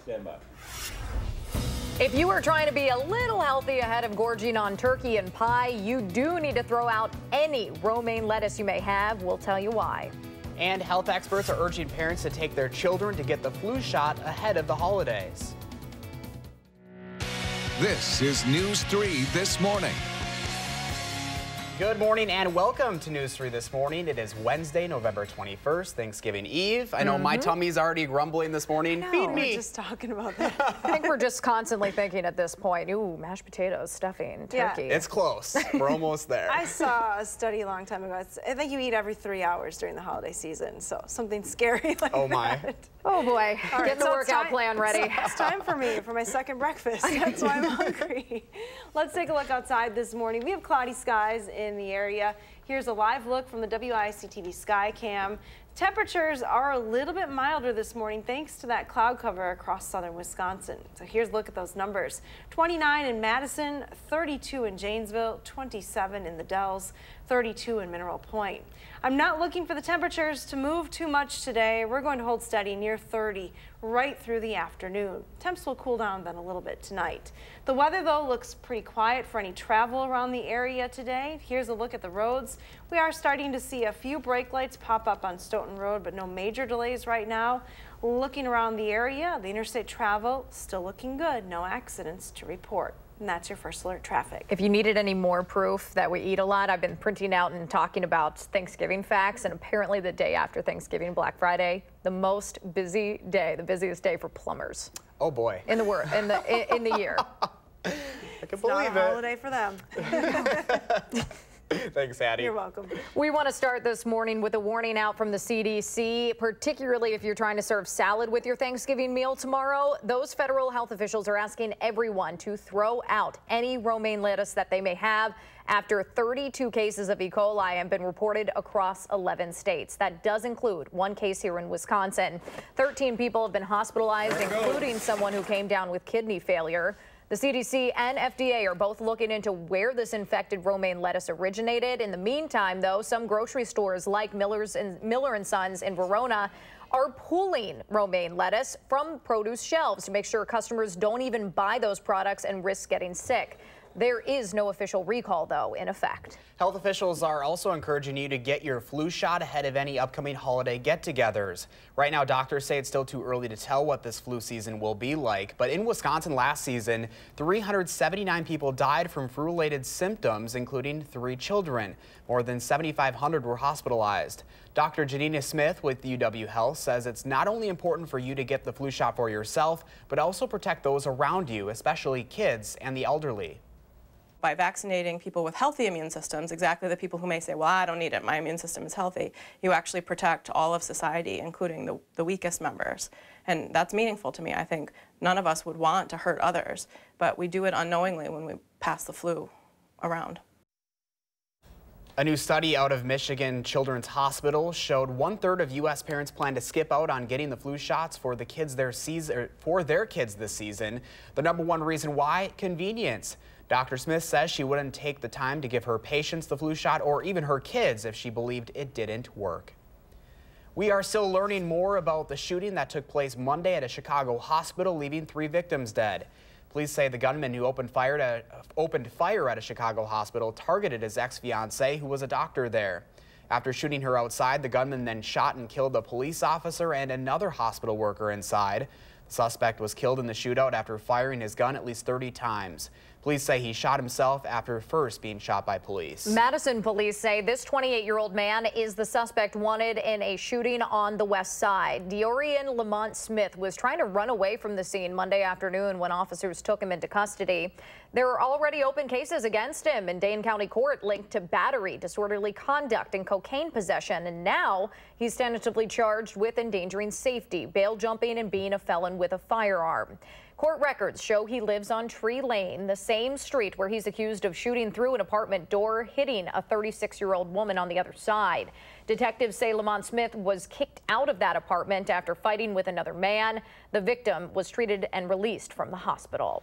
Stand by. If you are trying to be a little healthy ahead of gorging on turkey and pie, you do need to throw out any romaine lettuce you may have. We'll tell you why. And health experts are urging parents to take their children to get the flu shot ahead of the holidays. This is News 3 This Morning. Good morning and welcome to News 3 This Morning. It is Wednesday, November 21st, Thanksgiving Eve. I know my tummy's already grumbling this morning. Feed me. We're just talking about that. I think we're just constantly thinking at this point, ooh, mashed potatoes, stuffing, turkey. It's close. We're almost there. I saw a study a long time ago. I think you eat every 3 hours during the holiday season, so something scary like Oh my. that. Oh boy, All get the workout plan ready. It's time for me for my second breakfast. That's why I'm hungry. Let's take a look outside this morning. We have cloudy skies in the area. Here's a live look from the WISC-TV sky cam. Temperatures are a little bit milder this morning thanks to that cloud cover across southern Wisconsin. So here's a look at those numbers. 29 in Madison, 32 in Janesville, 27 in the Dells, 32 in Mineral Point. I'm not looking for the temperatures to move too much today. We're going to hold steady near 30 right through the afternoon. Temps will cool down then a little bit tonight. The weather though looks pretty quiet for any travel around the area today. Here's a look at the roads. We are starting to see a few brake lights pop up on Stoughton Road, but no major delays right now. Looking around the area, the interstate travel still looking good. No accidents to report. And that's your first alert traffic. If you needed any more proof that we eat a lot, I've been printing out and talking about Thanksgiving facts, and apparently the day after Thanksgiving, Black Friday, the most busy day, the busiest day for plumbers. Oh boy. In the in the year. I can It's not believe a it. holiday for them. Thanks, Addie. You're welcome. We want to start this morning with a warning out from the CDC, particularly if you're trying to serve salad with your Thanksgiving meal tomorrow. Those federal health officials are asking everyone to throw out any romaine lettuce that they may have after 32 cases of E. coli have been reported across 11 states. That does include one case here in Wisconsin. 13 people have been hospitalized, including someone who came down with kidney failure. The CDC and FDA are both looking into where this infected romaine lettuce originated. In the meantime, though, some grocery stores like Miller & Sons in Verona are pulling romaine lettuce from produce shelves to make sure customers don't even buy those products and risk getting sick. There is no official recall, though, in effect. Health officials are also encouraging you to get your flu shot ahead of any upcoming holiday get-togethers. Right now, doctors say it's still too early to tell what this flu season will be like. But in Wisconsin last season, 379 people died from flu-related symptoms, including 3 children. More than 7,500 were hospitalized. Dr. Janina Smith with UW Health says it's not only important for you to get the flu shot for yourself, but also protect those around you, especially kids and the elderly. By vaccinating people with healthy immune systems, exactly the people who may say, well, I don't need it, my immune system is healthy, you actually protect all of society, including the weakest members. And that's meaningful to me. I think none of us would want to hurt others, but we do it unknowingly when we pass the flu around. A new study out of Michigan Children's Hospital showed 1/3 of U.S. parents plan to skip out on getting the flu shots for their kids this season. The #1 reason why? Convenience. Dr. Smith says she wouldn't take the time to give her patients the flu shot or even her kids if she believed it didn't work. We are still learning more about the shooting that took place Monday at a Chicago hospital, leaving 3 victims dead. Police say the gunman who opened fire at a Chicago hospital targeted his ex-fiancée, who was a doctor there. After shooting her outside, the gunman then shot and killed a police officer and another hospital worker inside. The suspect was killed in the shootout after firing his gun at least 30 times. Police say he shot himself after first being shot by police. Madison police say this 28-year-old man is the suspect wanted in a shooting on the west side. Deorian Lamont Smith was trying to run away from the scene Monday afternoon when officers took him into custody. There are already open cases against him in Dane County Court linked to battery, disorderly conduct, and cocaine possession. And now he's tentatively charged with endangering safety, bail jumping, and being a felon with a firearm. Court records show he lives on Tree Lane, the same street where he's accused of shooting through an apartment door, hitting a 36-year-old woman on the other side. Detectives say Lamont Smith was kicked out of that apartment after fighting with another man. The victim was treated and released from the hospital.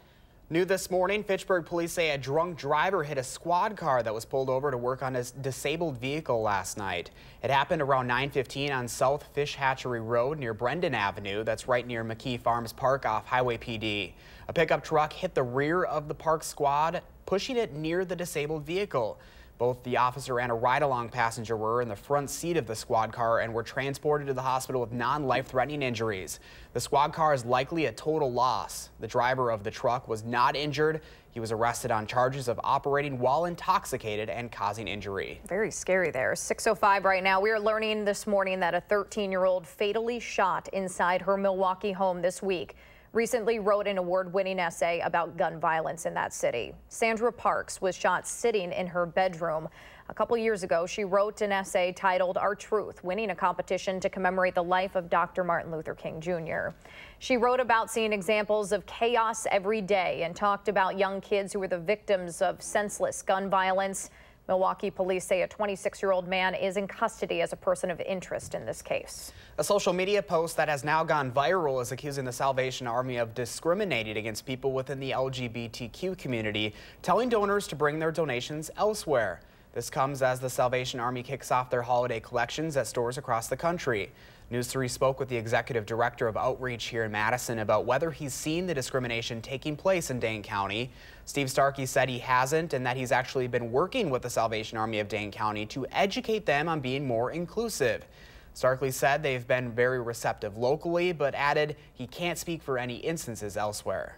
New this morning, Fitchburg police say a drunk driver hit a squad car that was pulled over to work on his disabled vehicle last night. It happened around 9:15 on South Fish Hatchery Road near Brendan Avenue. That's right near McKee Farms Park off Highway PD. A pickup truck hit the rear of the park squad, pushing it near the disabled vehicle. Both the officer and a ride-along passenger were in the front seat of the squad car and were transported to the hospital with non-life-threatening injuries. The squad car is likely a total loss. The driver of the truck was not injured. He was arrested on charges of operating while intoxicated and causing injury. Very scary there. 6:05 right now. We are learning this morning that a 13-year-old fatally shot inside her Milwaukee home this week. Recently wrote an award-winning essay about gun violence in that city. Sandra Parks was shot sitting in her bedroom. A couple years ago, she wrote an essay titled Our Truth, winning a competition to commemorate the life of Dr. Martin Luther King Jr. She wrote about seeing examples of chaos every day and talked about young kids who were the victims of senseless gun violence. Milwaukee police say a 26-year-old man is in custody as a person of interest in this case. A social media post that has now gone viral is accusing the Salvation Army of discriminating against people within the LGBTQ community, telling donors to bring their donations elsewhere. This comes as the Salvation Army kicks off their holiday collections at stores across the country. News 3 spoke with the executive director of outreach here in Madison about whether he's seen the discrimination taking place in Dane County. Steve Starkey said he hasn't and that he's actually been working with the Salvation Army of Dane County to educate them on being more inclusive. Starkey said they've been very receptive locally, but added he can't speak for any instances elsewhere.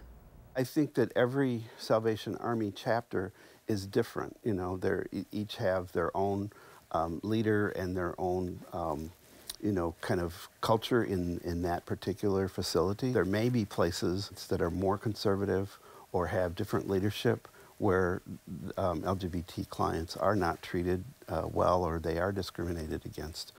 I think that every Salvation Army chapter is different. You know, they each have their own leader and their own kind of culture in that particular facility. There may be places that are more conservative or have different leadership where LGBT clients are not treated well or they are discriminated against.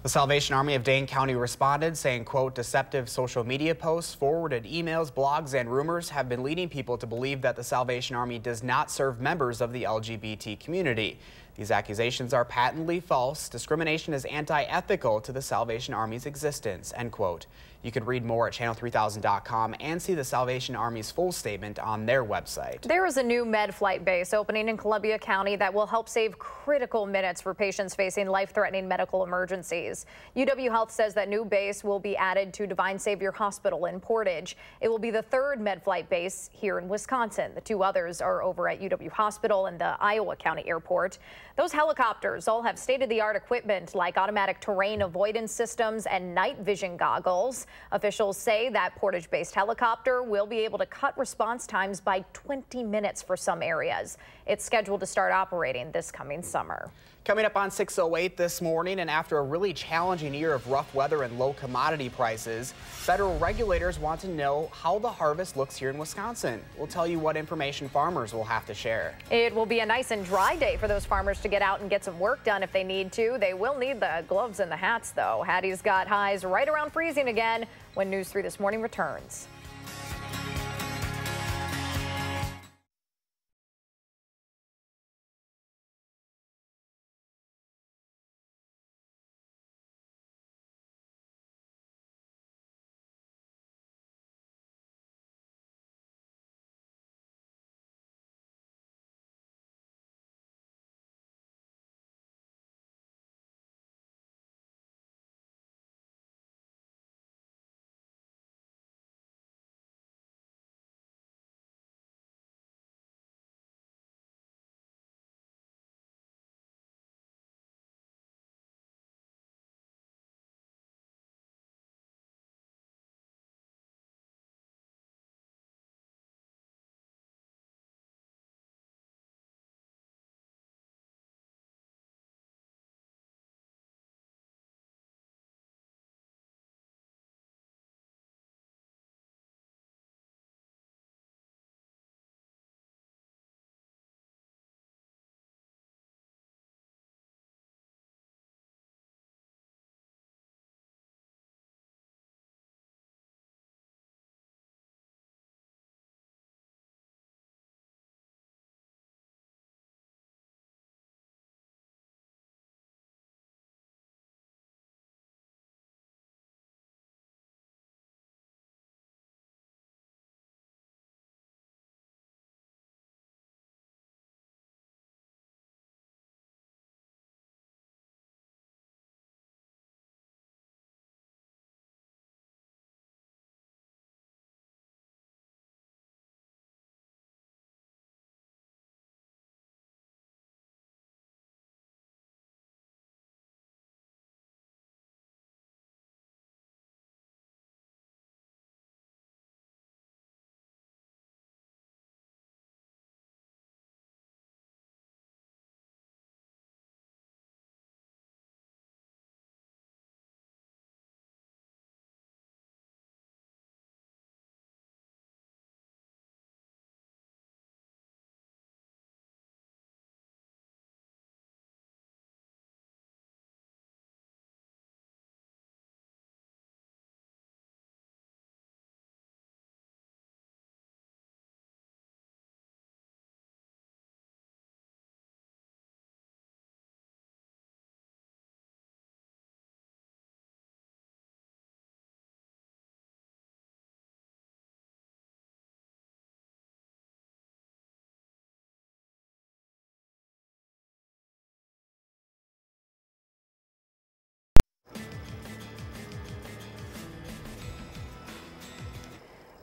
The Salvation Army of Dane County responded, saying, quote, deceptive social media posts, forwarded emails, blogs, and rumors have been leading people to believe that the Salvation Army does not serve members of the LGBT community. These accusations are patently false. Discrimination is anti-ethical to the Salvation Army's existence, end quote. You can read more at channel3000.com and see the Salvation Army's full statement on their website. There is a new med flight base opening in Columbia County that will help save critical minutes for patients facing life-threatening medical emergencies. UW Health says that new base will be added to Divine Savior Hospital in Portage. It will be the third med flight base here in Wisconsin. The two others are over at UW Hospital and the Iowa County Airport. Those helicopters all have state-of-the-art equipment like automatic terrain avoidance systems and night vision goggles. Officials say that Portage-based helicopter will be able to cut response times by 20 minutes for some areas. It's scheduled to start operating this coming summer. Coming up on 6:08 this morning, and after a really challenging year of rough weather and low commodity prices, federal regulators want to know how the harvest looks here in Wisconsin. We'll tell you what information farmers will have to share. It will be a nice and dry day for those farmers to get out and get some work done if they need to. They will need the gloves and the hats, though. Hattie's got highs right around freezing again when News 3 This Morning returns.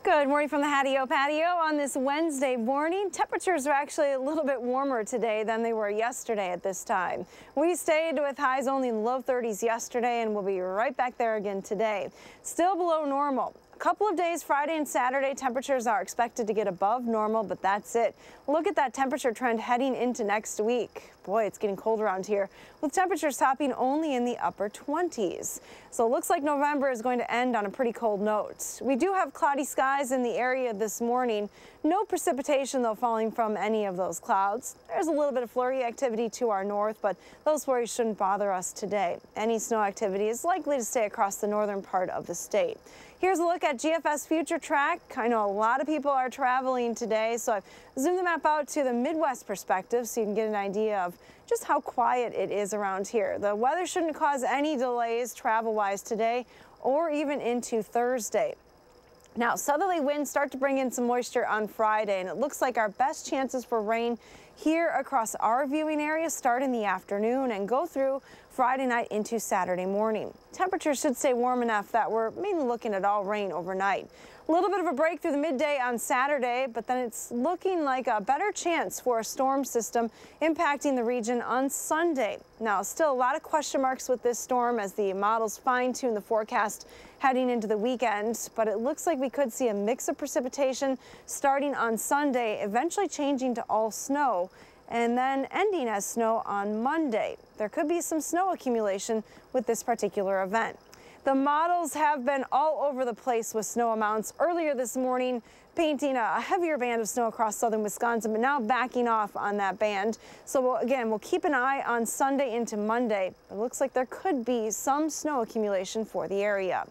Good morning from the Hattie-O patio on this Wednesday morning. Temperatures are actually a little bit warmer today than they were yesterday at this time. We stayed with highs only in the low 30s yesterday, and we'll be right back there again today. Still below normal. A couple of days, Friday and Saturday, temperatures are expected to get above normal, but that's it. Look at that temperature trend heading into next week. Boy, it's getting cold around here, with temperatures topping only in the upper 20s. So it looks like November is going to end on a pretty cold note. We do have cloudy skies in the area this morning. No precipitation, though, falling from any of those clouds. There's a little bit of flurry activity to our north, but those flurries shouldn't bother us today. Any snow activity is likely to stay across the northern part of the state. Here's a look at GFS Future Track. I know a lot of people are traveling today, so I've zoomed the map out to the Midwest perspective so you can get an idea of just how quiet it is around here. The weather shouldn't cause any delays travel-wise today or even into Thursday. Now, southerly winds start to bring in some moisture on Friday, and it looks like our best chances for rain here across our viewing area start in the afternoon and go through Friday night into Saturday morning. Temperatures should stay warm enough that we're mainly looking at all rain overnight. A little bit of a break through the midday on Saturday, but then it's looking like a better chance for a storm system impacting the region on Sunday. Now, still a lot of question marks with this storm as the models fine-tune the forecast heading into the weekend, but it looks like we could see a mix of precipitation starting on Sunday, eventually changing to all snow, and then ending as snow on Monday. There could be some snow accumulation with this particular event. The models have been all over the place with snow amounts earlier this morning, painting a heavier band of snow across southern Wisconsin, but now backing off on that band. So we'll keep an eye on Sunday into Monday. It looks like there could be some snow accumulation for the area.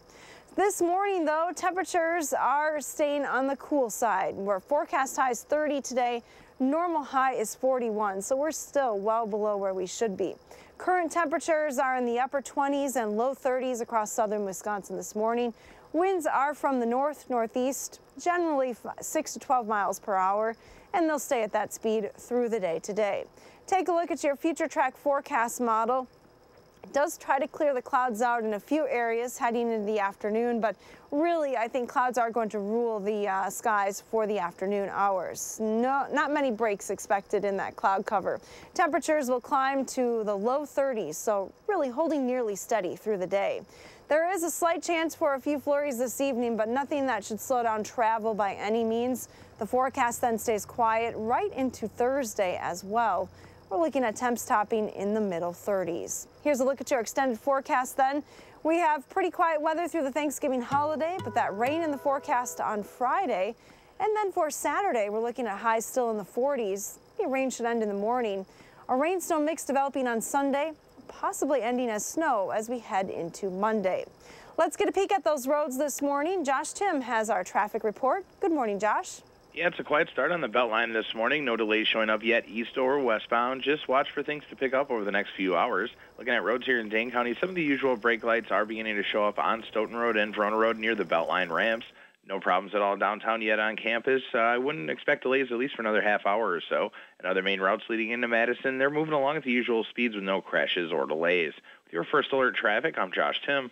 This morning, though, temperatures are staying on the cool side. We're forecast high is 30 today. Normal high is 41, so we're still well below where we should be. Current temperatures are in the upper 20s and low 30s across southern Wisconsin this morning. Winds are from the northeast, generally 6 to 12 miles per hour, and they'll stay at that speed through the day today. Take a look at your Future Track forecast model. It does try to clear the clouds out in a few areas heading into the afternoon, but really I think clouds are going to rule the skies for the afternoon hours. Not many breaks expected in that cloud cover. Temperatures will climb to the low 30s, so really holding nearly steady through the day. There is a slight chance for a few flurries this evening, but nothing that should slow down travel by any means. The forecast then stays quiet right into Thursday as well. We're looking at temps topping in the middle 30s. Here's a look at your extended forecast then. We have pretty quiet weather through the Thanksgiving holiday, but that rain in the forecast on Friday. And then for Saturday, we're looking at highs still in the 40s. The rain should end in the morning. A rain-snow mix developing on Sunday, possibly ending as snow as we head into Monday. Let's get a peek at those roads this morning. Josh Tim has our traffic report. Good morning, Josh. Yeah, it's a quiet start on the Beltline this morning. No delays showing up yet east or westbound. Just watch for things to pick up over the next few hours. Looking at roads here in Dane County, some of the usual brake lights are beginning to show up on Stoughton Road and Verona Road near the Beltline ramps. No problems at all downtown yet on campus. I wouldn't expect delays at least for another half hour or so. And other main routes leading into Madison, they're moving along at the usual speeds with no crashes or delays. With your first alert traffic, I'm Josh Tim.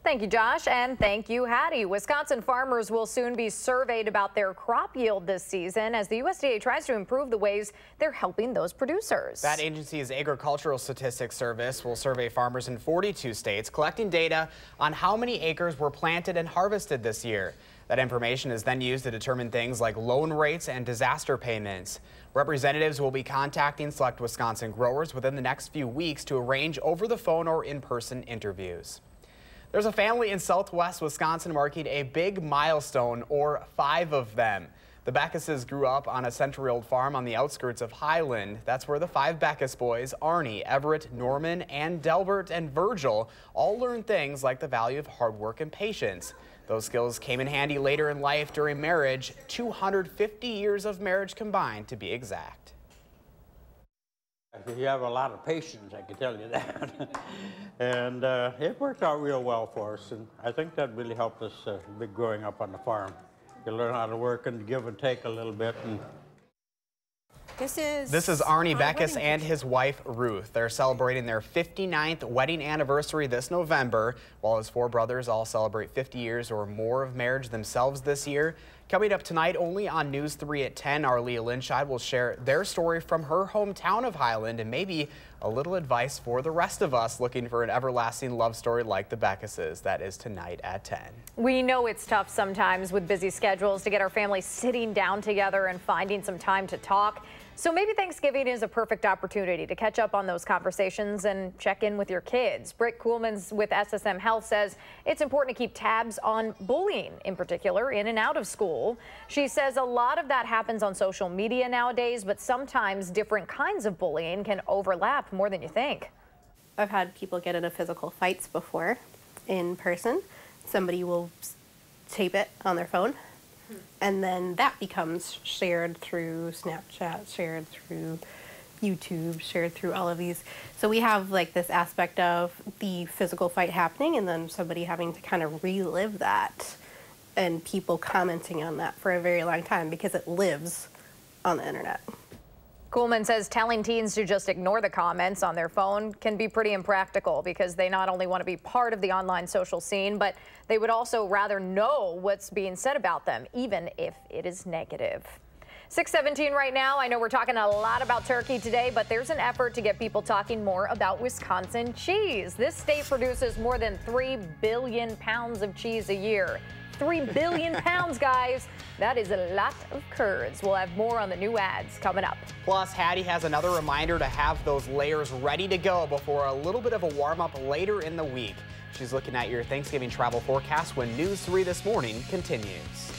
Thank you, Josh, and thank you, Hattie. Wisconsin farmers will soon be surveyed about their crop yield this season as the USDA tries to improve the ways they're helping those producers. That agency's Agricultural Statistics Service will survey farmers in 42 states, collecting data on how many acres were planted and harvested this year. That information is then used to determine things like loan rates and disaster payments. Representatives will be contacting select Wisconsin growers within the next few weeks to arrange over the phone or in-person interviews. There's a family in southwest Wisconsin marking a big milestone, or 5 of them. The Beckuses grew up on a century-old farm on the outskirts of Highland. That's where the 5 Beckus boys, Arnie, Everett, Norman, and Delbert, and Virgil, all learned things like the value of hard work and patience. Those skills came in handy later in life during marriage, 250 years of marriage combined, to be exact. You have a lot of patience, I can tell you that. And it worked out real well for us, and I think that really helped us growing up on the farm. You learn how to work and give and take a little bit. And This is Arnie my Beckus wedding and picture. his wife, Ruth. They're celebrating their 59th wedding anniversary this November, while his 4 brothers all celebrate 50 years or more of marriage themselves this year. Coming up tonight, only on News 3 at 10, our Leah Linscheid will share their story from her hometown of Highland and maybe a little advice for the rest of us looking for an everlasting love story like the Beckuses. That is tonight at 10. We know it's tough sometimes with busy schedules to get our family sitting down together and finding some time to talk. So maybe Thanksgiving is a perfect opportunity to catch up on those conversations and check in with your kids. Britt Kuhlman's with SSM Health says it's important to keep tabs on bullying, in particular in and out of school. She says a lot of that happens on social media nowadays, but sometimes different kinds of bullying can overlap more than you think. I've had people get into physical fights before in person. Somebody will tape it on their phone, and then that becomes shared through Snapchat, shared through YouTube, shared through all of these. So we have like this aspect of the physical fight happening and then somebody having to kind of relive that and people commenting on that for a very long time because it lives on the internet. Kuhlman says telling teens to just ignore the comments on their phone can be pretty impractical because they not only want to be part of the online social scene, but they would also rather know what's being said about them, even if it is negative. 6:17 right now. I know we're talking a lot about turkey today, but there's an effort to get people talking more about Wisconsin cheese. This state produces more than 3 billion pounds of cheese a year. 3 billion pounds, guys. That is a lot of curds. We'll have more on the new ads coming up. Plus, Hattie has another reminder to have those layers ready to go before a little bit of a warm-up later in the week. She's looking at your Thanksgiving travel forecast when News 3 this morning continues.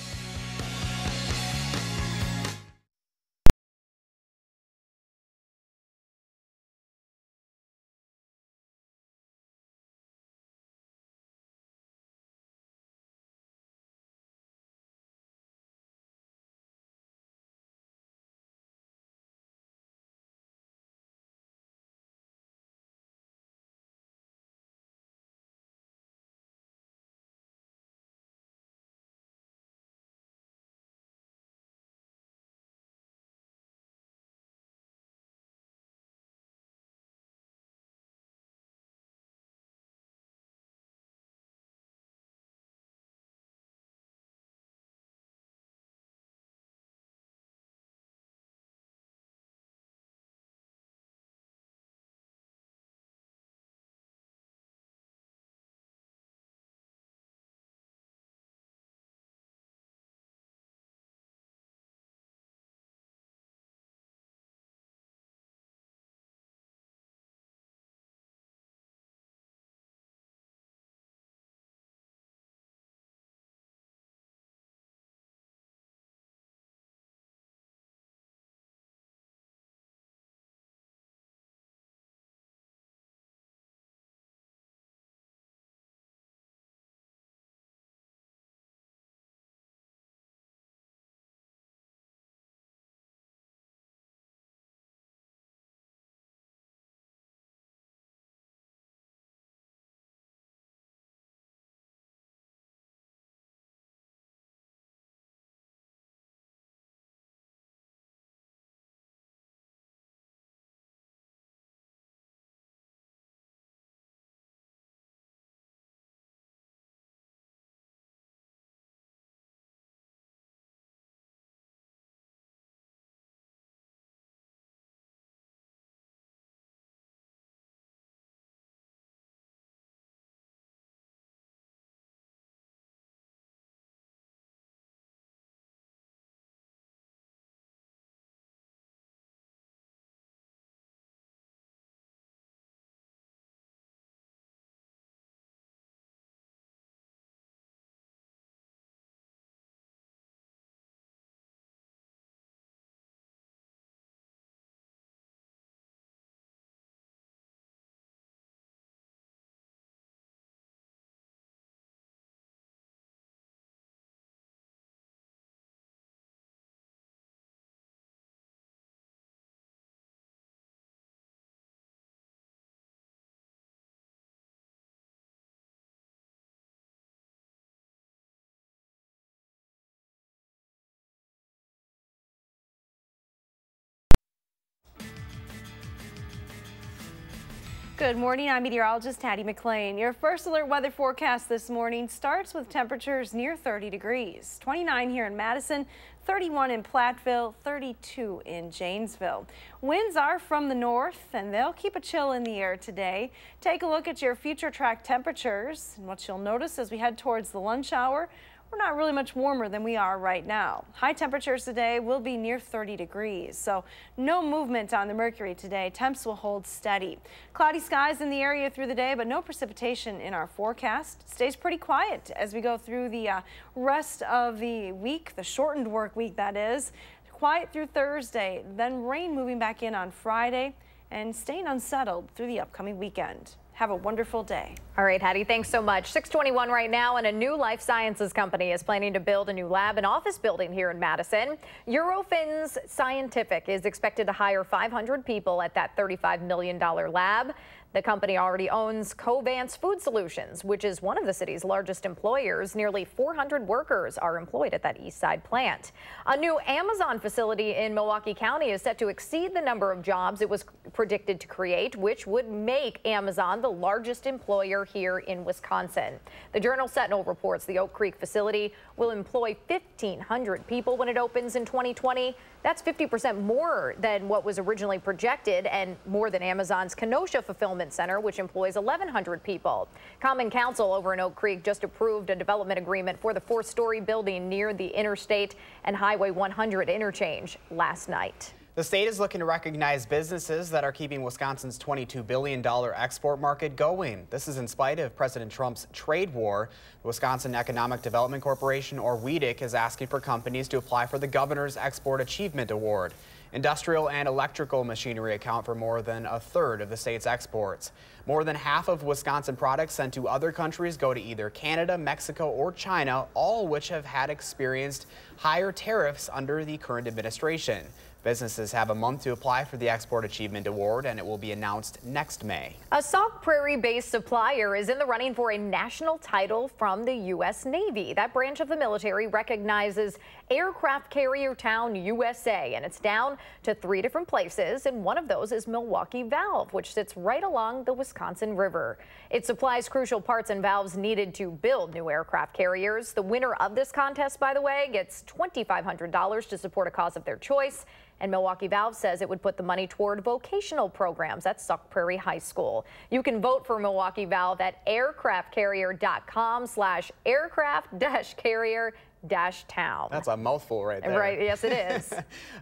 Good morning, I'm meteorologist Hattie McLean. Your first alert weather forecast this morning starts with temperatures near 30 degrees. 29 here in Madison, 31 in Platteville, 32 in Janesville. Winds are from the north and they'll keep a chill in the air today. Take a look at your future track temperatures, and what you'll notice as we head towards the lunch hour, we're not really much warmer than we are right now. High temperatures today will be near 30 degrees, so no movement on the mercury today. Temps will hold steady. Cloudy skies in the area through the day, but no precipitation in our forecast. Stays pretty quiet as we go through the rest of the week, the shortened work week that is. Quiet through Thursday, then rain moving back in on Friday and staying unsettled through the upcoming weekend. Have a wonderful day. All right, Hattie, thanks so much. 6:21 right now, and a new life sciences company is planning to build a new lab and office building here in Madison. Eurofins Scientific is expected to hire 500 people at that $35 million lab. The company already owns Covance Food Solutions, which is one of the city's largest employers. Nearly 400 workers are employed at that East Side plant. A new Amazon facility in Milwaukee County is set to exceed the number of jobs it was predicted to create, which would make Amazon the largest employer here in Wisconsin. The Journal-Sentinel reports the Oak Creek facility will employ 1,500 people when it opens in 2020. That's 50% more than what was originally projected and more than Amazon's Kenosha Fulfillment Center, which employs 1,100 people. Common Council over in Oak Creek just approved a development agreement for the 4-story building near the Interstate and Highway 100 interchange last night. The state is looking to recognize businesses that are keeping Wisconsin's $22 billion export market going. This is in spite of President Trump's trade war. The Wisconsin Economic Development Corporation, or WISC, is asking for companies to apply for the Governor's Export Achievement Award. Industrial and electrical machinery account for more than a third of the state's exports. More than half of Wisconsin products sent to other countries go to either Canada, Mexico, or China, all which have had experienced higher tariffs under the current administration. Businesses have a month to apply for the Export Achievement Award, and it will be announced next May. A Sauk Prairie-based supplier is in the running for a national title from the U.S. Navy. That branch of the military recognizes Aircraft Carrier Town USA, and it's down to 3 different places, and one of those is Milwaukee Valve, which sits right along the Wisconsin River. It supplies crucial parts and valves needed to build new aircraft carriers. The winner of this contest, by the way, gets $2,500 to support a cause of their choice. And Milwaukee Valve says it would put the money toward vocational programs at Sauk Prairie High School. You can vote for Milwaukee Valve at aircraftcarrier.com/aircraft-carrier-town. That's a mouthful right there. Right, yes it is.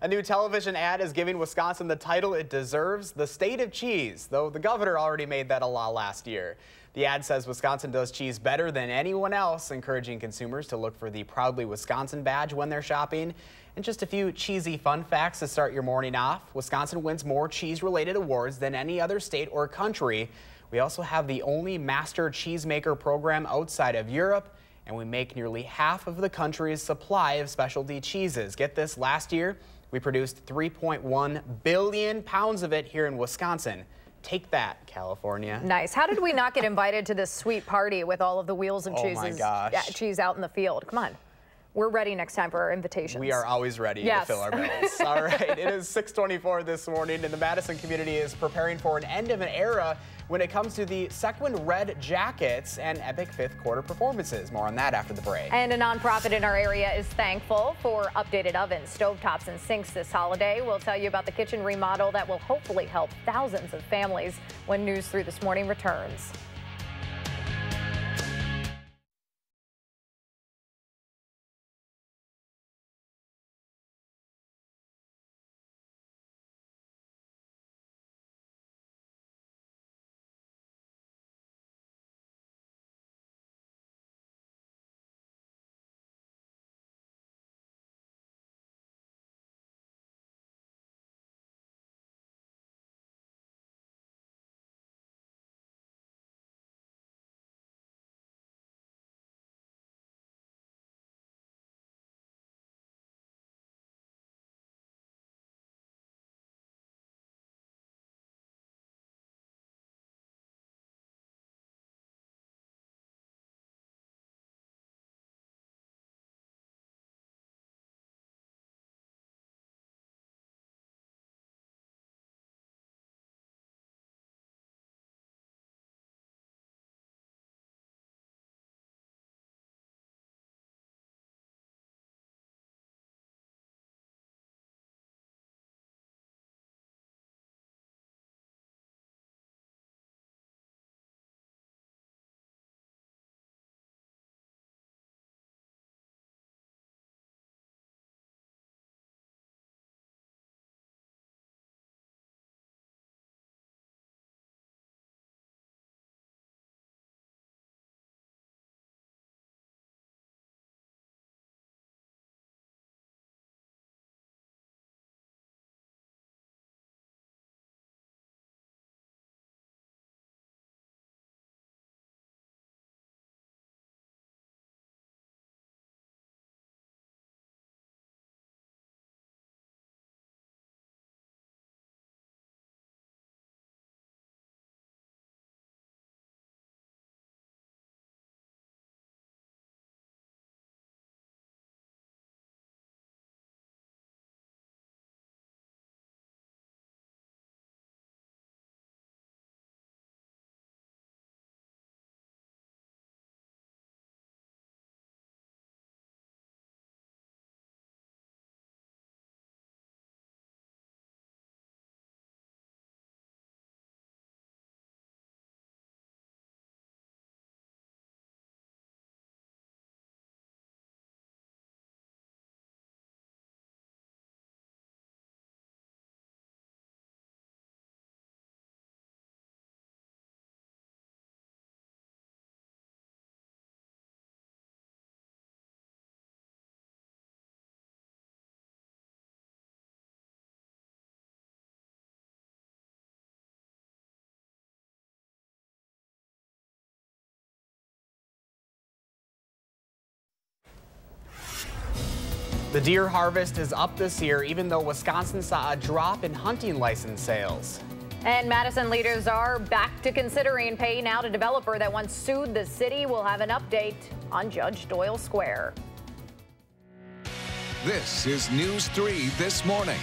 A new television ad is giving Wisconsin the title it deserves, the state of cheese, though the governor already made that a law last year. The ad says Wisconsin does cheese better than anyone else, encouraging consumers to look for the Proudly Wisconsin badge when they're shopping. And just a few cheesy fun facts to start your morning off. Wisconsin wins more cheese-related awards than any other state or country. We also have the only master cheesemaker program outside of Europe, and we make nearly half of the country's supply of specialty cheeses. Get this, last year we produced 3.1 billion pounds of it here in Wisconsin. Take that, California. Nice. How did we not get invited to this sweet party with all of the wheels of cheeses, my gosh. cheese out in the field? Come on. We're ready next time for our invitations. We are always ready to fill our bellies. All right, it is 6:24 this morning, and the Madison community is preparing for an end of an era when it comes to the Sequin Red Jackets and epic fifth quarter performances. More on that after the break. And a nonprofit in our area is thankful for updated ovens, stovetops, and sinks this holiday. We'll tell you about the kitchen remodel that will hopefully help thousands of families when News 3 This Morning returns. The deer harvest is up this year, even though Wisconsin saw a drop in hunting license sales. And Madison leaders are back to considering paying out a developer that once sued the city. We'll have an update on Judge Doyle Square. This is News 3 This Morning.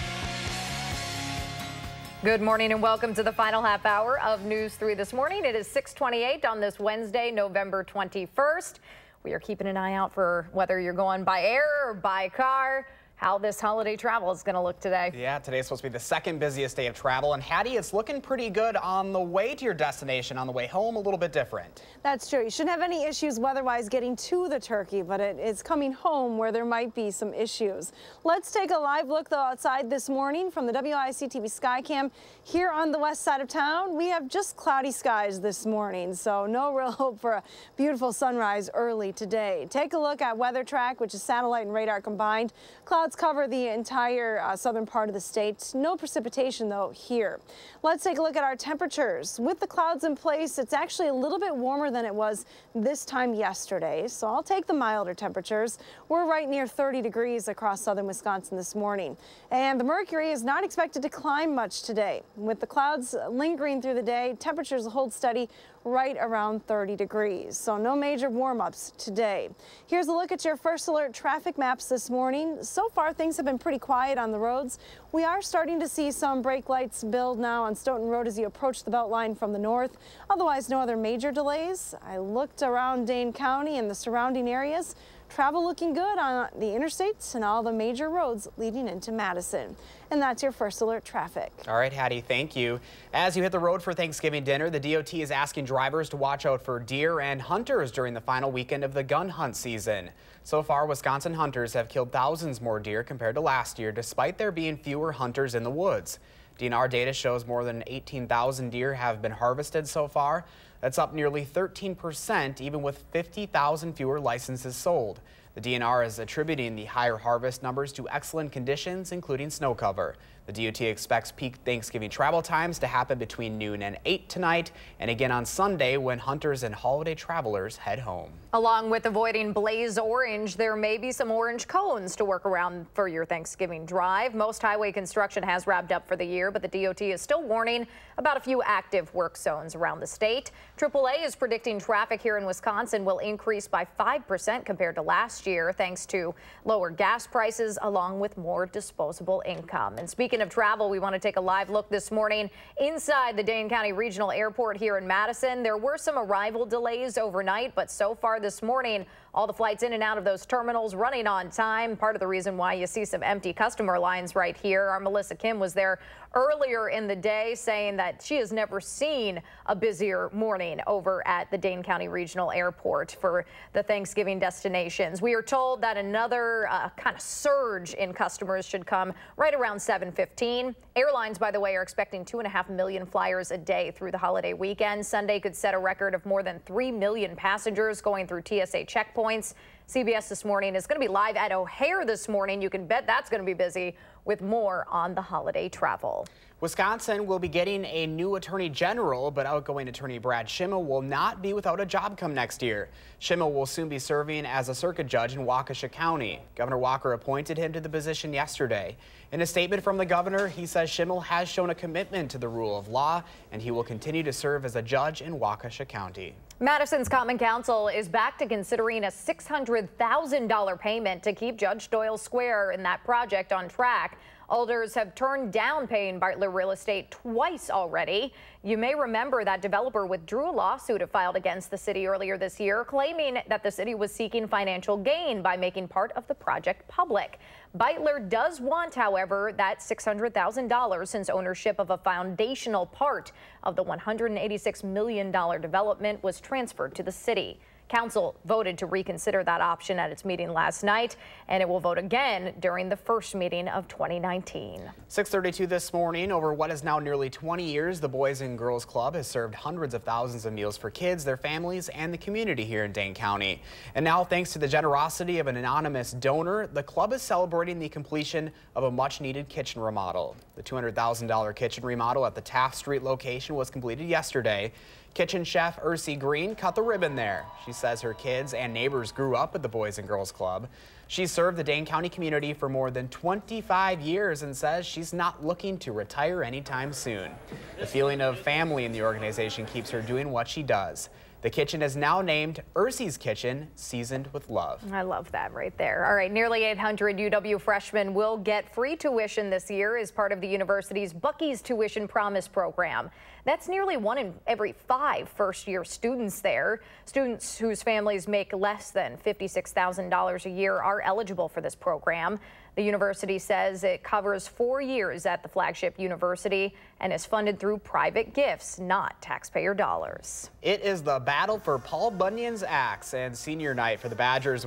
Good morning and welcome to the final half hour of News 3 This Morning. It is 6:28 on this Wednesday, November 21st. We are keeping an eye out for whether you're going by air or by car, how this holiday travel is going to look today. Yeah, today's supposed to be the second busiest day of travel. And Hattie, it's looking pretty good on the way to your destination. On the way home, a little bit different. That's true. You shouldn't have any issues weather-wise getting to the turkey, but it's coming home where there might be some issues. Let's take a live look, though, outside this morning from the WISC-TV Skycam. Here on the west side of town, we have just cloudy skies this morning, so no real hope for a beautiful sunrise early today. Take a look at Weather Track, which is satellite and radar combined. Clouds cover the entire southern part of the state. No precipitation, though, here. Let's take a look at our temperatures. With the clouds in place, it's actually a little bit warmer than it was this time yesterday, so I'll take the milder temperatures. We're right near 30 degrees across southern Wisconsin this morning. And the mercury is not expected to climb much today. With the clouds lingering through the day, temperatures will hold steady right around 30 degrees. So no major warm-ups today. Here's a look at your first alert traffic maps this morning. So far, things have been pretty quiet on the roads. We are starting to see some brake lights build now on Stoughton Road as you approach the Beltline from the north. Otherwise, no other major delays. I looked around Dane County and the surrounding areas. Travel looking good on the interstates and all the major roads leading into Madison. And that's your first alert traffic. All right, Hattie, thank you. As you hit the road for Thanksgiving dinner, the DOT is asking drivers to watch out for deer and hunters during the final weekend of the gun hunt season. So far, Wisconsin hunters have killed thousands more deer compared to last year, despite there being fewer hunters in the woods. DNR data shows more than 18,000 deer have been harvested so far. That's up nearly 13%, even with 50,000 fewer licenses sold. The DNR is attributing the higher harvest numbers to excellent conditions, including snow cover. The DOT expects peak Thanksgiving travel times to happen between noon and 8 tonight, and again on Sunday when hunters and holiday travelers head home. Along with avoiding blaze orange, there may be some orange cones to work around for your Thanksgiving drive. Most highway construction has wrapped up for the year, but the DOT is still warning about a few active work zones around the state. AAA is predicting traffic here in Wisconsin will increase by 5% compared to last year, thanks to lower gas prices along with more disposable income. And speaking of travel, we want to take a live look this morning inside the Dane County Regional Airport here in Madison. There were some arrival delays overnight, but so far this morning, all the flights in and out of those terminals running on time. Part of the reason why you see some empty customer lines right here. Our Melissa Kim was there earlier in the day saying that she has never seen a busier morning over at the Dane County Regional Airport for the Thanksgiving destinations. We are told that another kind of surge in customers should come right around 7:15. Airlines, by the way, are expecting 2.5 million flyers a day through the holiday weekend. Sunday could set a record of more than 3 million passengers going through TSA checkpoints. CBS This Morning is going to be live at O'Hare this morning. You can bet that's going to be busy with more on the holiday travel. Wisconsin will be getting a new attorney general, but outgoing attorney Brad Schimmel will not be without a job come next year. Schimmel will soon be serving as a circuit judge in Waukesha County. Governor Walker appointed him to the position yesterday. In a statement from the governor, he says Schimmel has shown a commitment to the rule of law, and he will continue to serve as a judge in Waukesha County. Madison's Common Council is back to considering a $600,000 payment to keep Judge Doyle Square and that project on track. Alders have turned down paying Bartlett Real Estate twice already. You may remember that developer withdrew a lawsuit it filed against the city earlier this year, claiming that the city was seeking financial gain by making part of the project public. Beitler does want, however, that $600,000 since ownership of a foundational part of the $186 million development was transferred to the city. Council voted to reconsider that option at its meeting last night, and it will vote again during the first meeting of 2019. 6:32 this morning. Over what is now nearly 20 years, the Boys and Girls Club has served hundreds of thousands of meals for kids, their families, and the community here in Dane County. And now, thanks to the generosity of an anonymous donor, the club is celebrating the completion of a much-needed kitchen remodel. The $200,000 kitchen remodel at the Taft Street location was completed yesterday. Kitchen chef Ursi Green cut the ribbon there. She says her kids and neighbors grew up at the Boys and Girls Club. She served the Dane County community for more than 25 years and says she's not looking to retire anytime soon. The feeling of family in the organization keeps her doing what she does. The kitchen is now named Ursi's Kitchen, seasoned with love. I love that right there. All right, nearly 800 UW freshmen will get free tuition this year as part of the university's Bucky's Tuition Promise program. That's nearly 1 in every 5 first-year students there. Students whose families make less than $56,000 a year are eligible for this program. The university says it covers 4 years at the flagship university and is funded through private gifts, not taxpayer dollars. It is the battle for Paul Bunyan's axe and senior night for the Badgers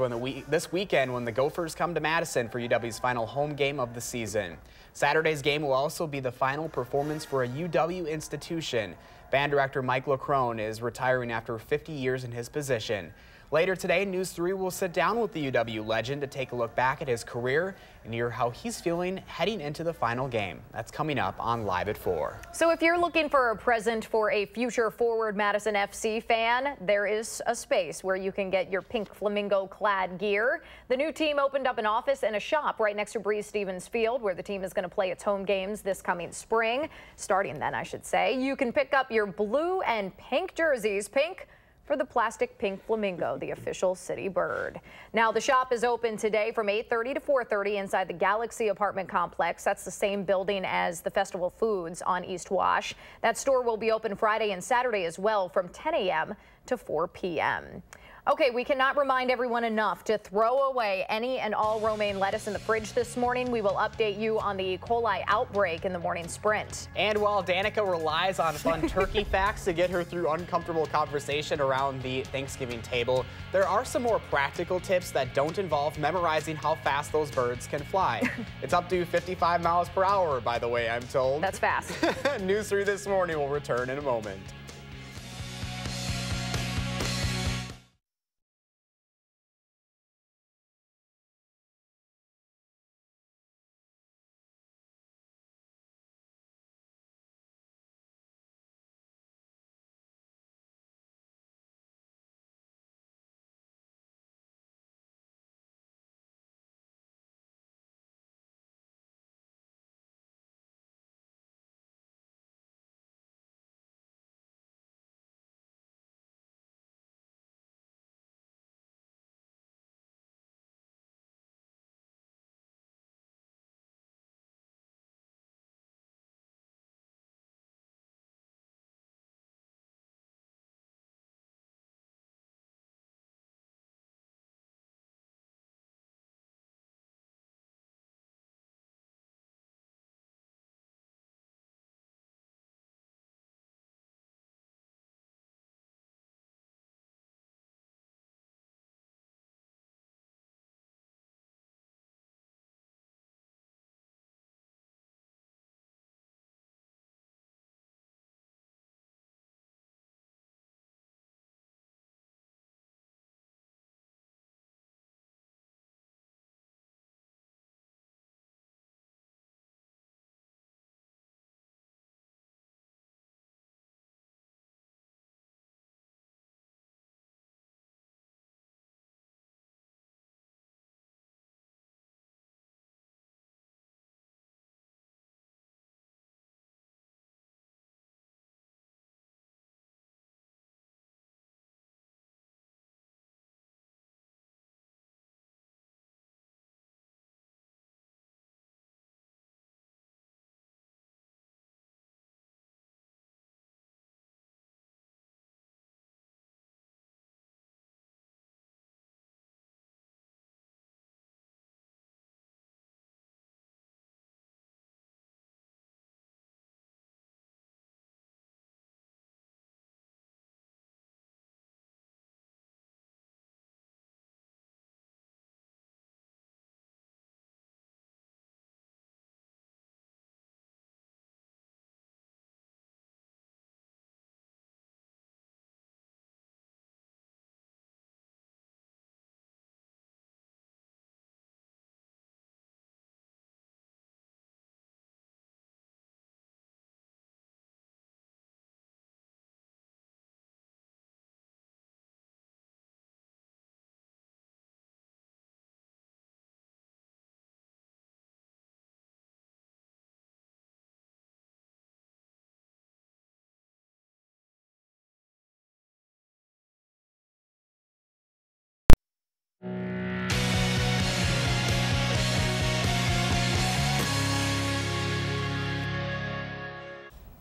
this weekend when the Gophers come to Madison for UW's final home game of the season. Saturday's game will also be the final performance for a UW institution. Band director Mike LaCrone is retiring after 50 years in his position. Later today, News 3 will sit down with the UW legend to take a look back at his career and hear how he's feeling heading into the final game. That's coming up on Live at 4. So if you're looking for a present for a future forward Madison FC fan, there is a space where you can get your pink flamingo clad gear. The new team opened up an office and a shop right next to Breeze Stevens Field, where the team is going to play its home games this coming spring. Starting then, I should say. You can pick up your blue and pink jerseys. Pink for the plastic pink flamingo, the official city bird. Now, the shop is open today from 8:30 to 4:30 inside the Galaxy apartment complex. That's the same building as the Festival Foods on East Wash. That store will be open Friday and Saturday as well from 10 a.m. to 4 p.m. Okay, we cannot remind everyone enough to throw away any and all romaine lettuce in the fridge this morning. We will update you on the E. coli outbreak in the morning sprint. And while Danica relies on fun turkey facts to get her through uncomfortable conversation around the Thanksgiving table, there are some more practical tips that don't involve memorizing how fast those birds can fly. It's up to 55 miles per hour, by the way, I'm told. That's fast. News 3 this morning will return in a moment.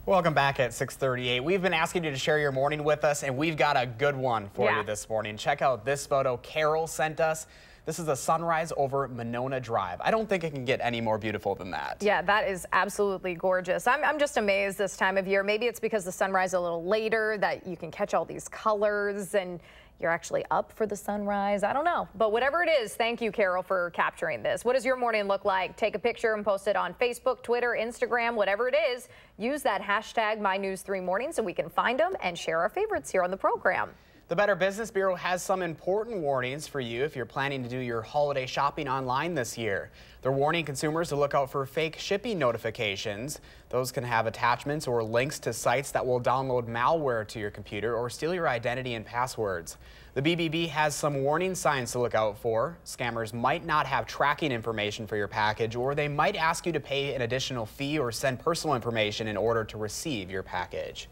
Welcome back at 6:38. We've been asking you to share your morning with us, and we've got a good one for you this morning. Check out this photo Carol sent us. This is the sunrise over Monona Drive. I don't think it can get any more beautiful than that. Yeah, that is absolutely gorgeous. I'm just amazed this time of year. Maybe it's because the sunrise is a little later that you can catch all these colors and you're actually up for the sunrise. I don't know. But whatever it is, thank you, Carol, for capturing this. What does your morning look like? Take a picture and post it on Facebook, Twitter, Instagram, whatever it is. Use that hashtag MyNews3Morning so we can find them and share our favorites here on the program. The Better Business Bureau has some important warnings for you if you're planning to do your holiday shopping online this year. They're warning consumers to look out for fake shipping notifications. Those can have attachments or links to sites that will download malware to your computer or steal your identity and passwords. The BBB has some warning signs to look out for. Scammers might not have tracking information for your package, or they might ask you to pay an additional fee or send personal information in order to receive your package.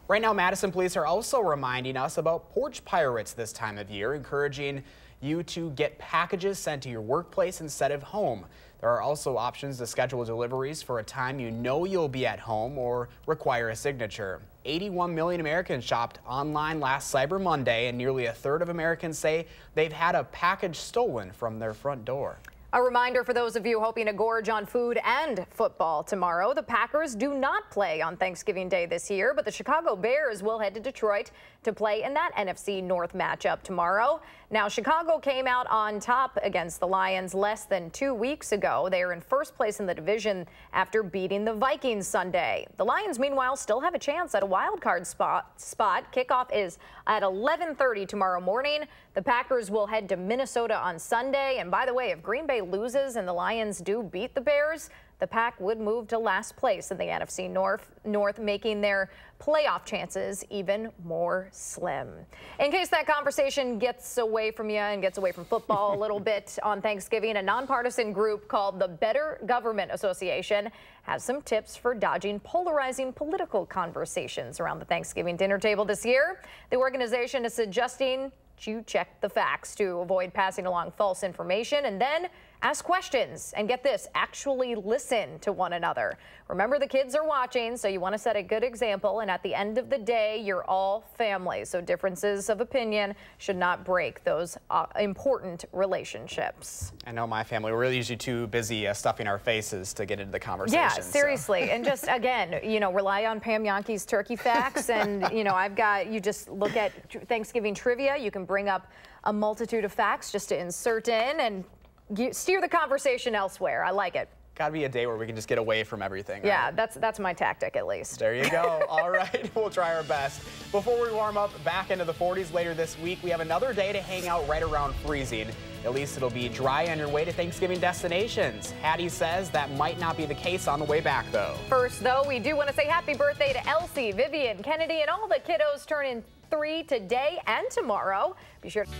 Right now, Madison police are also reminding us about porch pirates this time of year, encouraging you to get packages sent to your workplace instead of home. There are also options to schedule deliveries for a time you know you'll be at home or require a signature. 81 million Americans shopped online last Cyber Monday, and nearly a third of Americans say they've had a package stolen from their front door. A reminder for those of you hoping to gorge on food and football tomorrow. The Packers do not play on Thanksgiving Day this year, but the Chicago Bears will head to Detroit to play in that NFC North matchup tomorrow. Now, Chicago came out on top against the Lions less than 2 weeks ago. They are in first place in the division after beating the Vikings Sunday. The Lions, meanwhile, still have a chance at a wild card spot. Kickoff is at 11:30 tomorrow morning. The Packers will head to Minnesota on Sunday. And by the way, if Green Bay loses and the Lions do beat the Bears, the Pack would move to last place in the NFC North, making their playoff chances even more slim. In case that conversation gets away from you and gets away from football a little bit on Thanksgiving, a nonpartisan group called the Better Government Association has some tips for dodging polarizing political conversations around the Thanksgiving dinner table this year. The organization is suggesting you check the facts to avoid passing along false information, and then ask questions and, get this, actually listen to one another. Remember, the kids are watching, so you want to set a good example, and at the end of the day, you're all family, so differences of opinion should not break those important relationships. I know my family, we're usually too busy stuffing our faces to get into the conversation. Yeah, seriously. And just, again, rely on Pam Yonke's turkey facts, and, you just look at Thanksgiving trivia. You can bring up a multitude of facts just to insert in and steer the conversation elsewhere. I like it. Got to be a day where we can just get away from everything. Right? Yeah, that's my tactic at least. There you go. All right, we'll try our best. Before we warm up back into the 40s later this week, we have another day to hang out right around freezing. At least it'll be dry on your way to Thanksgiving destinations. Hattie says that might not be the case on the way back, though. First, though, we do want to say happy birthday to Elsie, Vivian, Kennedy, and all the kiddos turning 3 today and tomorrow. Be sure to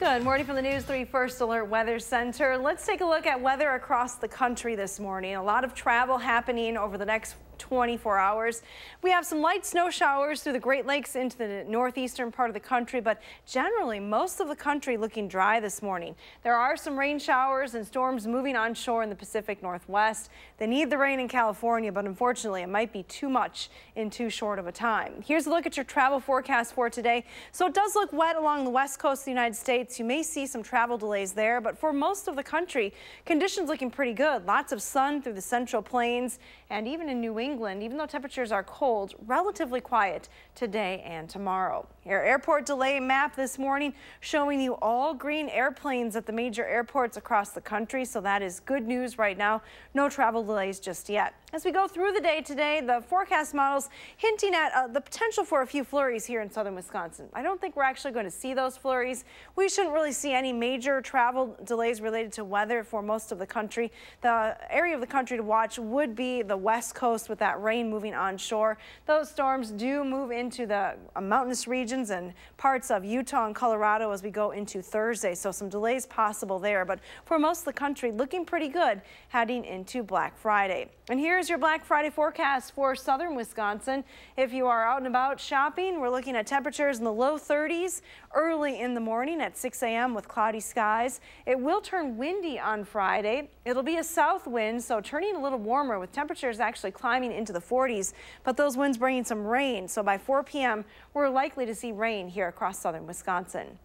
Good morning from the News 3 First Alert Weather Center. Let's take a look at weather across the country this morning. A lot of travel happening over the next 24 hours. We have some light snow showers through the Great Lakes into the northeastern part of the country, but generally most of the country looking dry this morning. There are some rain showers and storms moving onshore in the Pacific Northwest. They need the rain in California, but unfortunately it might be too much in too short of a time. Here's a look at your travel forecast for today. So it does look wet along the west coast of the United States. You may see some travel delays there, but for most of the country, conditions looking pretty good. Lots of sun through the central plains and even in New England, even though temperatures are cold, relatively quiet today and tomorrow. Your airport delay map this morning showing you all green airplanes at the major airports across the country, so that is good news right now. No travel delays just yet. As we go through the day today, the forecast models hinting at the potential for a few flurries here in southern Wisconsin. I don't think we're actually going to see those flurries. We shouldn't really see any major travel delays related to weather for most of the country. The area of the country to watch would be the west coast with that rain moving onshore. Those storms do move into the mountainous regions and parts of Utah and Colorado as we go into Thursday, so some delays possible there. But for most of the country, looking pretty good heading into Black Friday. And here's your Black Friday forecast for southern Wisconsin. If you are out and about shopping, we're looking at temperatures in the low 30s early in the morning at 6 a.m. with cloudy skies. It will turn windy on Friday. It'll be a south wind, so turning a little warmer with temperatures actually climbing into the 40s, but those winds bringing some rain. So by 4 p.m., we're likely to see rain here across southern Wisconsin.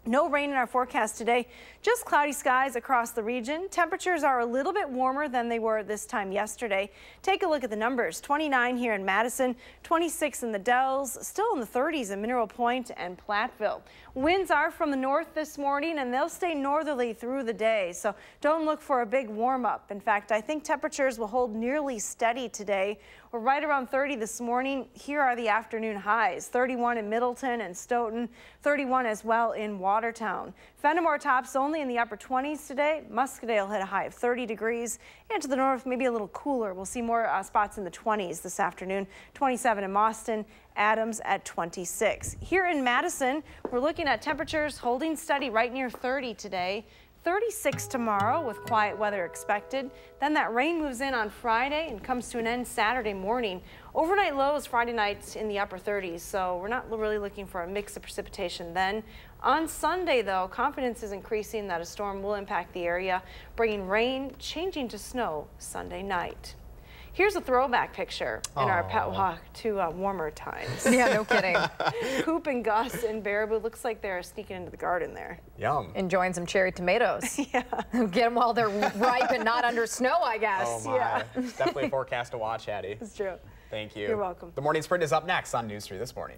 No rain in our forecast today, just cloudy skies across the region. Temperatures are a little bit warmer than they were this time yesterday. Take a look at the numbers. 29 here in Madison, 26 in the Dells, still in the 30s in Mineral Point and Platteville. Winds are from the north this morning and they'll stay northerly through the day, so don't look for a big warm up. In fact, I think temperatures will hold nearly steady today. We're right around 30 this morning. Here are the afternoon highs. 31 in Middleton and Stoughton, 31 as well in Watertown. Fenimore tops only in the upper 20s today. Muscadale hit a high of 30 degrees. And to the north, maybe a little cooler. We'll see more spots in the 20s this afternoon. 27 in Mauston, Adams at 26. Here in Madison, we're looking at temperatures holding steady right near 30 today. 36 tomorrow with quiet weather expected. Then that rain moves in on Friday and comes to an end Saturday morning. Overnight lows Friday night in the upper 30s, so we're not really looking for a mix of precipitation then. On Sunday, though, confidence is increasing that a storm will impact the area, bringing rain, changing to snow Sunday night. Here's a throwback picture in our pet walk to warmer times. Yeah, no kidding. Coop and Gus and Baraboo looks like they're sneaking into the garden there. Yum. Enjoying some cherry tomatoes. Yeah. Get them while they're ripe and not under snow, I guess. Oh my. Yeah. Definitely a forecast to watch, Hattie. It's true. Thank you. You're welcome. The Morning Sprint is up next on News 3 This Morning.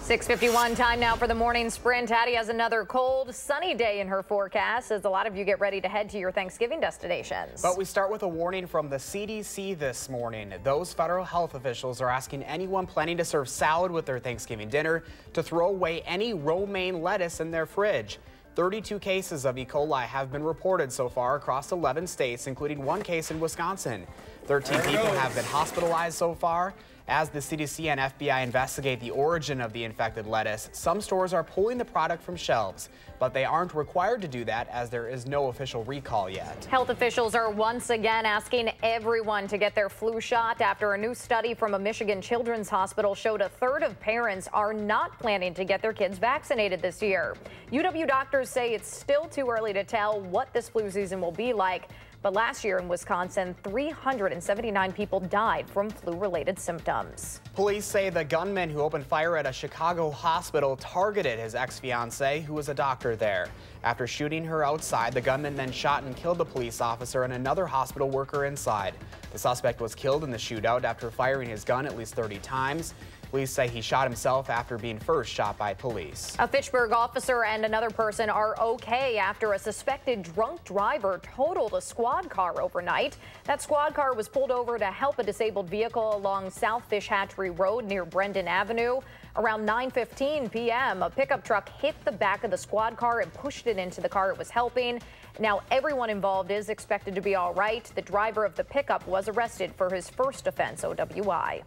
6:51 time now for the morning sprint. Hattie has another cold, sunny day in her forecast as a lot of you get ready to head to your Thanksgiving destinations. But we start with a warning from the CDC this morning. Those federal health officials are asking anyone planning to serve salad with their Thanksgiving dinner to throw away any romaine lettuce in their fridge. 32 cases of E. coli have been reported so far across 11 states, including 1 case in Wisconsin. 13 people have been hospitalized so far. As the CDC and FBI investigate the origin of the infected lettuce, some stores are pulling the product from shelves, but they aren't required to do that as there is no official recall yet. Health officials are once again asking everyone to get their flu shot after a new study from a Michigan children's hospital showed a third of parents are not planning to get their kids vaccinated this year. UW doctors say it's still too early to tell what this flu season will be like. But last year in Wisconsin, 379 people died from flu-related symptoms. Police say the gunman who opened fire at a Chicago hospital targeted his ex-fiancée, who was a doctor there. After shooting her outside, the gunman then shot and killed the police officer and another hospital worker inside. The suspect was killed in the shootout after firing his gun at least 30 times. Police say he shot himself after being first shot by police. A Fitchburg officer and another person are okay after a suspected drunk driver totaled a squad car overnight. That squad car was pulled over to help a disabled vehicle along South Fish Hatchery Road near Brendan Avenue. Around 9:15 p.m., a pickup truck hit the back of the squad car and pushed it into the car it was helping. Now, everyone involved is expected to be all right. The driver of the pickup was arrested for his first offense, OWI.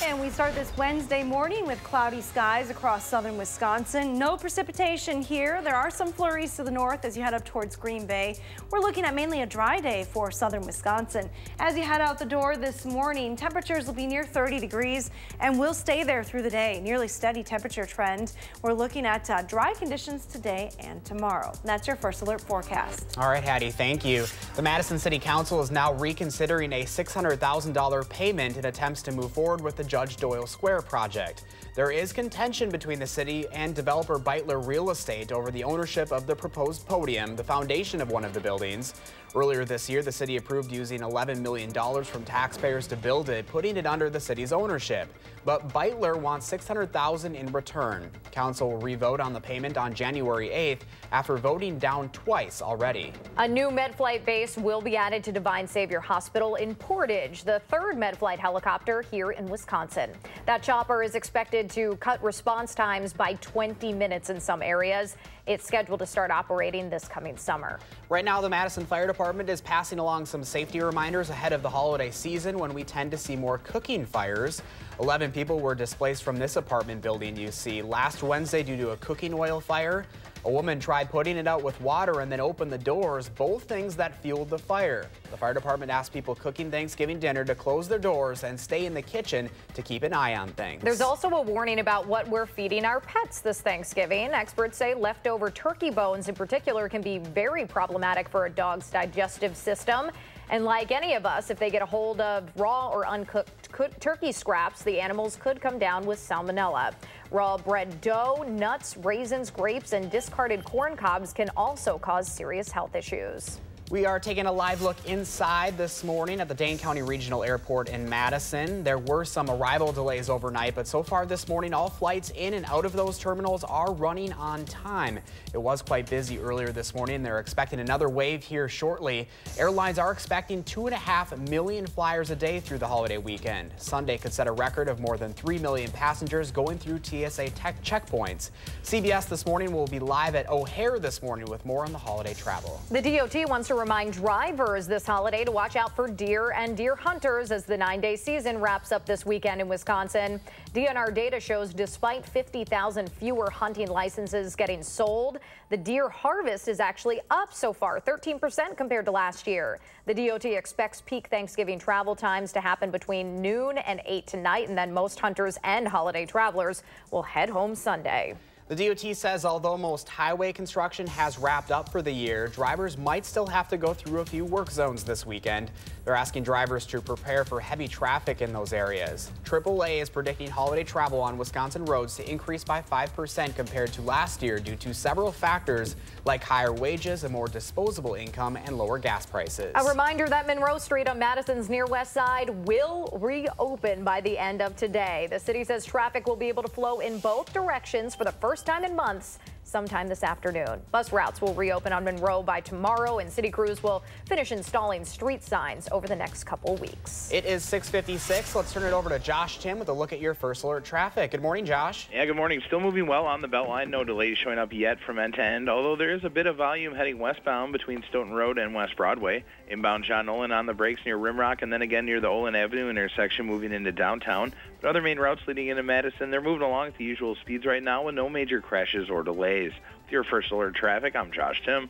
And we start this Wednesday morning with cloudy skies across southern Wisconsin. No precipitation here. There are some flurries to the north as you head up towards Green Bay. We're looking at mainly a dry day for southern Wisconsin. As you head out the door this morning, temperatures will be near 30 degrees and will stay there through the day. Nearly steady temperature trend. We're looking at dry conditions today and tomorrow. And that's your first alert forecast. All right, Hattie, thank you. The Madison City Council is now reconsidering a $600,000 payment in attempts to move forward with the Judge Doyle Square project. There is contention between the city and developer Beitler Real Estate over the ownership of the proposed podium, the foundation of one of the buildings. Earlier this year, the city approved using $11 million from taxpayers to build it, putting it under the city's ownership. But Beitler wants $600,000 in return. Council will revote on the payment on January 8th after voting down twice already. A new MedFlight base will be added to Divine Savior Hospital in Portage, the third MedFlight helicopter here in Wisconsin. That chopper is expected to cut response times by 20 minutes in some areas. It's scheduled to start operating this coming summer. Right now, the Madison Fire Department is passing along some safety reminders ahead of the holiday season when we tend to see more cooking fires. 11 people were displaced from this apartment building you see last Wednesday due to a cooking oil fire. A woman tried putting it out with water and then opened the doors, both things that fueled the fire. The fire department asked people cooking Thanksgiving dinner to close their doors and stay in the kitchen to keep an eye on things. There's also a warning about what we're feeding our pets this Thanksgiving. Experts say leftover turkey bones in particular can be very problematic for a dog's digestive system. And like any of us, if they get a hold of raw or uncooked turkey scraps, the animals could come down with salmonella. Raw bred dough, nuts, raisins, grapes, and discarded corn cobs can also cause serious health issues. We are taking a live look inside this morning at the Dane County Regional Airport in Madison. There were some arrival delays overnight, but so far this morning, all flights in and out of those terminals are running on time. It was quite busy earlier this morning. They're expecting another wave here shortly. Airlines are expecting 2.5 million flyers a day through the holiday weekend. Sunday could set a record of more than 3 million passengers going through TSA checkpoints. CBS This Morning will be live at O'Hare this morning with more on the holiday travel. The DOT wants to remind drivers this holiday to watch out for deer and deer hunters as the 9-day season wraps up this weekend in Wisconsin. DNR data shows despite 50,000 fewer hunting licenses getting sold, the deer harvest is actually up so far, 13% compared to last year. The DOT expects peak Thanksgiving travel times to happen between noon and 8 tonight, and then most hunters and holiday travelers will head home Sunday. The DOT says although most highway construction has wrapped up for the year, drivers might still have to go through a few work zones this weekend. They're asking drivers to prepare for heavy traffic in those areas. AAA is predicting holiday travel on Wisconsin roads to increase by 5% compared to last year due to several factors like higher wages, a more disposable income, and lower gas prices. A reminder that Monroe Street on Madison's near west side will reopen by the end of today. The city says traffic will be able to flow in both directions for the first time in months sometime this afternoon. Bus routes will reopen on Monroe by tomorrow, and city crews will finish installing street signs over the next couple weeks. It is 6:56. Let's turn it over to Josh Tim with a look at your first alert traffic. Good morning, Josh. Yeah, good morning. Still moving well on the Beltline. No delays showing up yet from end to end, although there is a bit of volume heading westbound between Stoughton Road and West Broadway. Inbound John Olin on the brakes near Rimrock, and then again near the Olin Avenue intersection moving into downtown. But other main routes leading into Madison, they're moving along at the usual speeds right now with no major crashes or delays. With your first alert traffic, I'm Josh Tim.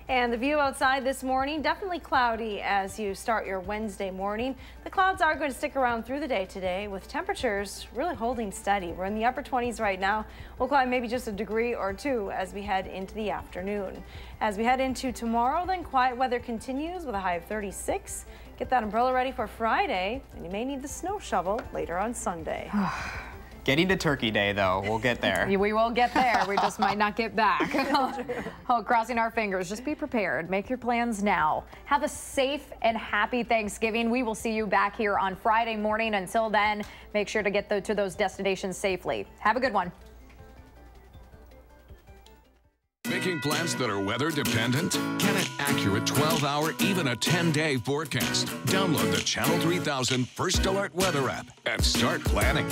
And the view outside this morning, definitely cloudy as you start your Wednesday morning. The clouds are going to stick around through the day today with temperatures really holding steady. We're in the upper 20s right now. We'll climb maybe just a degree or two as we head into the afternoon. As we head into tomorrow, then quiet weather continues with a high of 36. Get that umbrella ready for Friday, and you may need the snow shovel later on Sunday. Getting to Turkey Day, though. We'll get there. We will get there. We just might not get back. Crossing our fingers. Just be prepared. Make your plans now. Have a safe and happy Thanksgiving. We will see you back here on Friday morning. Until then, make sure to get to those destinations safely. Have a good one. Making plans that are weather dependent? Get an accurate 12-hour, even a 10-day forecast. Download the Channel 3000 First Alert Weather app and start planning.